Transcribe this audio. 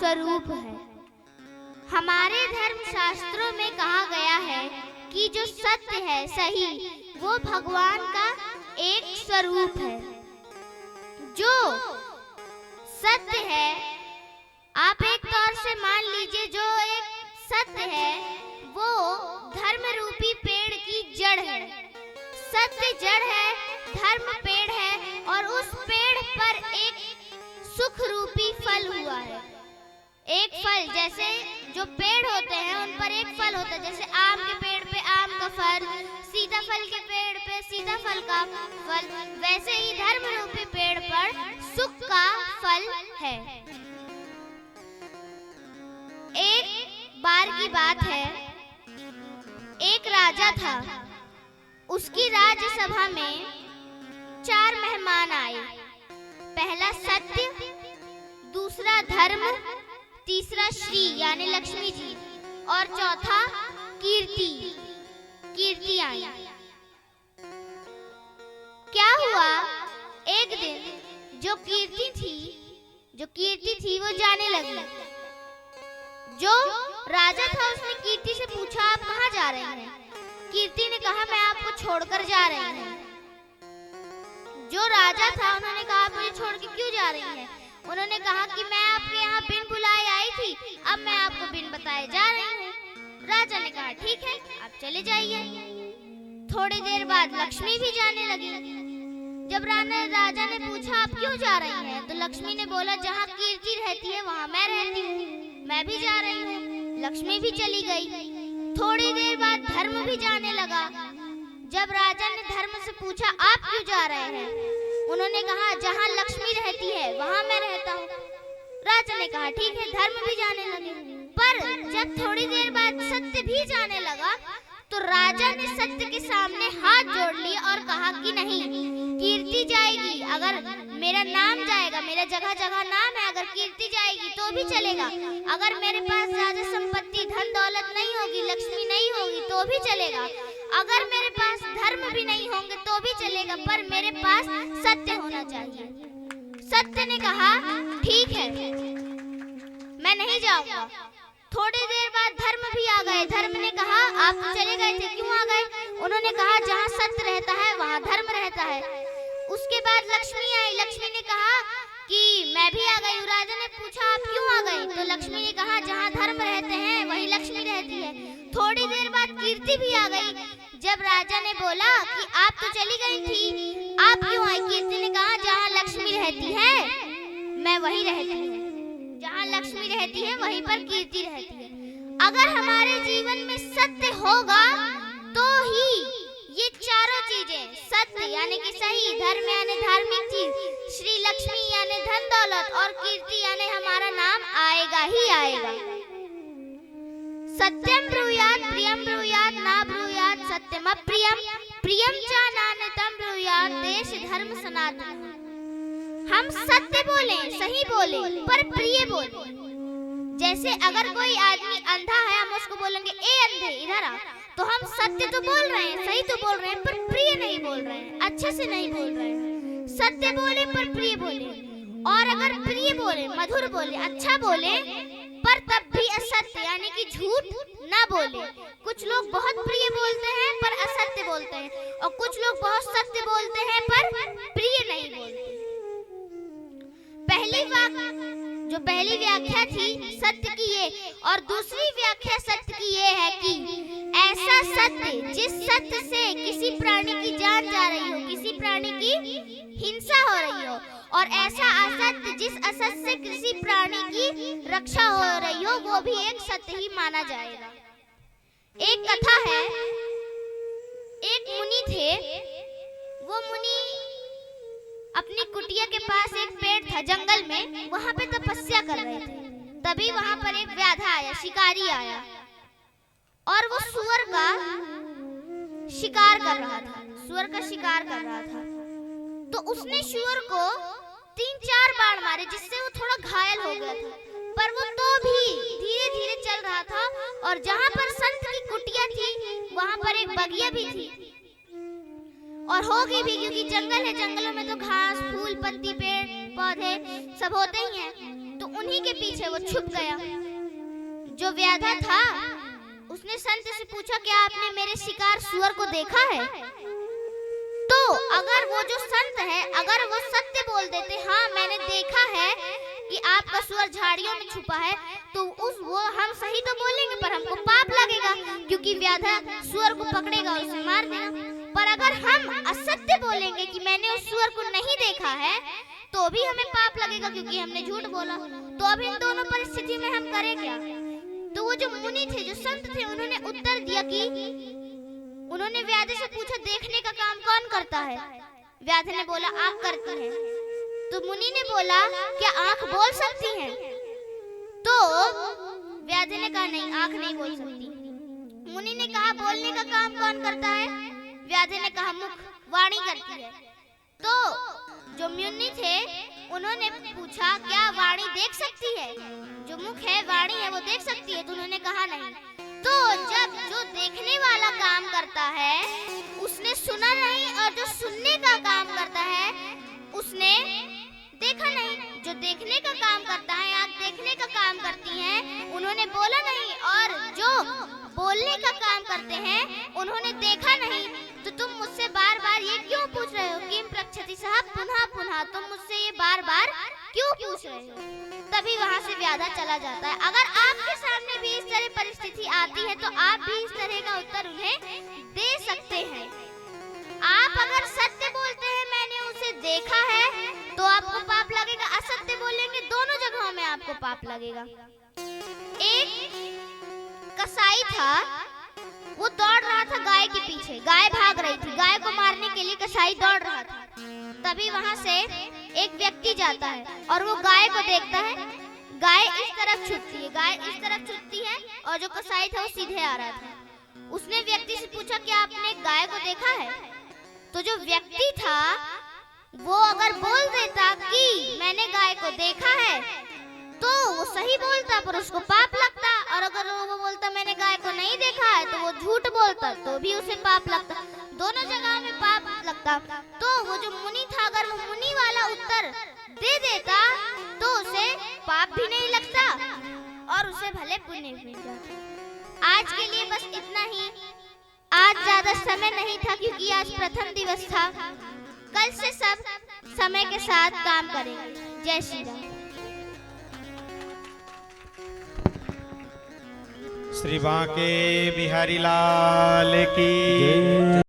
स्वरूप है। हमारे धर्म शास्त्रों में कहा गया है कि जो सत्य है, सही, वो भगवान का एक स्वरूप है। जो सत्य है, आप एक तौर से मान लीजिए, जो एक सत्य है वो धर्म रूपी पेड़ की जड़ है। सत्य जड़ है, धर्म पेड़ है, और उस पेड़ पर एक सुख रूपी फल हुआ है। एक फल, जैसे जो पेड़ होते हैं उन पर एक फल होता है, जैसे आम के पेड़ पे आम का फल, सीताफल के पेड़ पे सीताफल का फल, वैसे ही धर्म रूपी पेड़ पर सुख का फल है। एक बार की बात है, एक राजा था। उसकी राज्यसभा में 4 मेहमान आए। पहला सत्य, दूसरा धर्म, तीसरा श्री यानी लक्ष्मी जी, और चौथा कीर्ति आई। क्या हुआ, एक दिन जो कीर्ति थी वो जाने लगी। जो राजा था उसने कीर्ति से पूछा, आप कहाँ जा रहे हैं? कीर्ति ने कहा, मैं आपको छोड़कर जा रही हूँ। जो राजा था उन्होंने कहा, आप मुझे छोड़ के क्यों जा रही हैं? उन्होंने कहा कि मैं आपके यहाँ बिन बुलाए आई थी, अब मैं आपको बिन बताए जा रही हूँ। राजा ने कहा, ठीक है, आप चले जाइए। थोड़ी देर बाद लक्ष्मी भी जाने लगी। जब राजा ने पूछा, आप क्यों जा रही हैं? तो लक्ष्मी ने बोला, जहाँ कीर्ति रहती है वहाँ मैं रहती हूँ, मैं भी जा रही हूँ। लक्ष्मी भी चली गई। थोड़ी देर बाद धर्म भी जाने लगा। जब राजा ने धर्म से पूछा, आप क्यों जा रहे हैं? उन्होंने कहा, जहाँ लक्ष्मी रहती है वहाँ मैं रहता हूँ। राजा ने कहा, ठीक है, धर्म भी जाने लगे। पर जब थोड़ी देर बाद सत्य भी जाने लगा तो राजा ने सत्य के सामने हाथ जोड़ लिए और कहा कि नहीं, कीर्ति जाएगी, अगर मेरा नाम जाएगा, मेरा जगह जगह नाम है, अगर कीर्ति जाएगी तो भी चलेगा। अगर मेरे पास राजा संपत्ति, धन दौलत नहीं होगी, लक्ष्मी नहीं होगी तो भी चलेगा। अगर मेरे पास धर्म भी नहीं होंगे तो भी चलेगा, पर मेरे पास सत्य होना चाहिए। सत्य ने कहा, ठीक है, मैं नहीं जाऊंगा। थोड़ी देर बाद धर्म भी आ गए। धर्म ने कहा, आप चले गए थे, क्यों आ गए? उन्होंने कहा, जहाँ सत्य रहता है वहाँ धर्म रहता है। उसके बाद लक्ष्मी आई। लक्ष्मी ने कहा कि मैं भी आ गई हूँ। राजा ने पूछा, आप क्यों आ गई? तो लक्ष्मी ने कहा, जहाँ धर्म रहते हैं वहीं लक्ष्मी रहती है। थोड़ी देर बाद कीर्ति भी आ गई। जब राजा ने बोला कि आप तो चली गई थी, आप क्यों आई? कीर्ति ने कहा, जहाँ लक्ष्मी रहती है मैं वहीं रहती हूँ, जहाँ लक्ष्मी रहती है वहीं पर कीर्ति रहती है। अगर हमारे जीवन में सत्य होगा तो ही ये चारों चीजें, सत्य यानी कि सही, धर्म यानी धार्मिक चीज, श्री लक्ष्मी यानी धन दौलत, और कीर्ति यानी हमारा नाम आएगा ही आएगा। सत्यम ब्रूयात प्रियम ब्रूयात ना ब्रूयात सत्यम अप्रियम प्रियम च नान्यतम ब्रूयात देश धर्म सनातन। हम सत्य बोले, सही बोले, पर प्रिय बोले। जैसे अगर कोई आदमी अंधा है, हम उसको बोलेंगे, ए अंधे इधर आ, तो हम सत्य तो बोल रहे हैं, सही तो बोल रहे हैं, पर प्रिय नहीं बोल रहे हैं, अच्छे से नहीं बोल रहे हैं। सत्य बोले पर प्रिय बोले, और अगर प्रिय बोले, मधुर बोले, अच्छा बोले, पर तब भी असत्य यानी कि झूठ ना बोले। कुछ लोग बहुत प्रिय बोलते हैं पर असत्य बोलते हैं, और कुछ लोग बहुत सत्य बोलते हैं पर प्रिय नहीं बोलते। पहली व्याख्या थी सत्य की ये, और दूसरी व्याख्या सत्य की ये है कि ऐसा सत्य जिस सत्य से किसी प्राणी की जान जा रही हो, किसी प्राणी की हिंसा हो रही हो, और ऐसा असत्य जिस असत्य से किसी प्राणी की रक्षा हो रही हो, वो भी एक सत्य ही माना जाएगा। एक कथा है, एक मुनि थे। वो मुनि अपनी कुटिया के पास एक पेड़ था जंगल में, वहां पे तपस्या कर रहे थे। तभी वहां पर एक व्याधा आया, शिकारी आया, और वो सुअर का शिकार कर रहा था, सुअर का शिकार कर रहा था। तो उसने सुअर को 3-4 बाण मारे, जिससे वो थोड़ा घायल हो गया था, पर वो तो भी धीरे धीरे चल रहा था। और जहां पर संत की कुटिया थी वहां पर एक बगिया भी थी, और होगी भी, क्योंकि जंगल है, जंगलों में तो घास फूल पत्ती पेड़ पौधे सब होते ही हैं। तो उन्हीं के पीछे वो छुप गया। जो व्याधा था उसने संत से पूछा, क्या आपने मेरे शिकार सुअर को देखा है? तो अगर वो जो संत है, अगर वो सत्य बोल देते, हाँ मैंने देखा है कि आपका सुअर झाड़ियों में छुपा है, तो वो हम सही तो बोलेंगे पर हमको पाप लगेगा, क्योंकि व्याधा सुअर को पकड़ेगा और उसे मार देगा। पर अगर हम असत्य बोलेंगे कि मैंने उस सुअर को नहीं देखा है, तो भी हमें पाप लगेगा, क्योंकि हमने झूठ बोला। तो अब इन दोनों परिस्थिति में हम करें क्या? तो वो जो मुनि थे, जो संत थे, उन्होंने उत्तर दिया कि उन्होंने व्याधे से पूछा, देखने का काम कौन करता है? व्याधे ने बोला, आँख करती है। तो मुनि ने बोला, क्या आँख बोल सकती है? तो व्याधे ने कहा, नहीं, आँख नहीं बोल सकती। मुनि ने कहा, बोलने का काम कौन करता है? व्याधे ने कहा, मुख, वाणी करती है। तो जो मुनि थे उन्होंने पूछा, क्या वाणी देख सकती है? जो मुख है, वाणी है, वो देख सकती है? तो उन्होंने कहा नहीं। तो जब जो देखने वाला काम करता है उसने सुना नहीं, और जो सुनने का काम करता है उसने देखा नहीं। जो देखने का काम करता है, आँख देखने का काम करती है, उन्होंने बोला नहीं, और जो बोलने का काम करते हैं उन्होंने देखा नहीं। तो तुम मुझसे बार बार ये क्यों पूछ रहे हो? किम पृच्छति सः पुनः पुनः, तुम मुझसे ये बार बार क्यों पूछ रहे हो? तभी वहाँ से व्याधा चला जाता है। अगर आपके सामने भी इस तरह परिस्थिति आती है तो आप भी इस तरह का उत्तर उन्हें दे सकते हैं। आप अगर सत्य बोलते हैं, मैंने उसे देखा है, तो आपको पाप लगेगा। असत्य बोलेंगे, दोनों जगहों में आपको पाप लगेगा। एक कसाई था, वो दौड़ रहा था गाय के पीछे, गाय भाग रही थी, गाय को मारने के लिए कसाई दौड़ रहा था। तभी वहां से एक व्यक्ति जाता है और वो गाय को देखता है। गाय इस तरफ छुपती है, गाय इस तरफ छुपती है, और जो कसाई था वो सीधे आ रहा था। उसने व्यक्ति से पूछा, क्या आपने गाय को देखा है? तो जो व्यक्ति था वो अगर बोल देता कि मैंने गाय को देखा है, तो वो सही बोलता, पर उसको पाप लगता। और अगर वो बोलता मैंने गाय को नहीं देखा है, तो वो झूठ बोलता, तो भी उसे पाप लगता। दोनों जगह में पाप लगता। तो वो जो मुनि था, अगर वो मुनि वाला उत्तर दे देता तो उसे पाप भी नहीं लगता और उसे भले पुण्य भी मिल जाता। आज के लिए बस इतना ही। आज ज्यादा समय नहीं था, क्योंकि आज प्रथम दिवस था। कल से सब समय के साथ काम करेंगे। जय श्री राम। श्री बांके बिहारी लाल की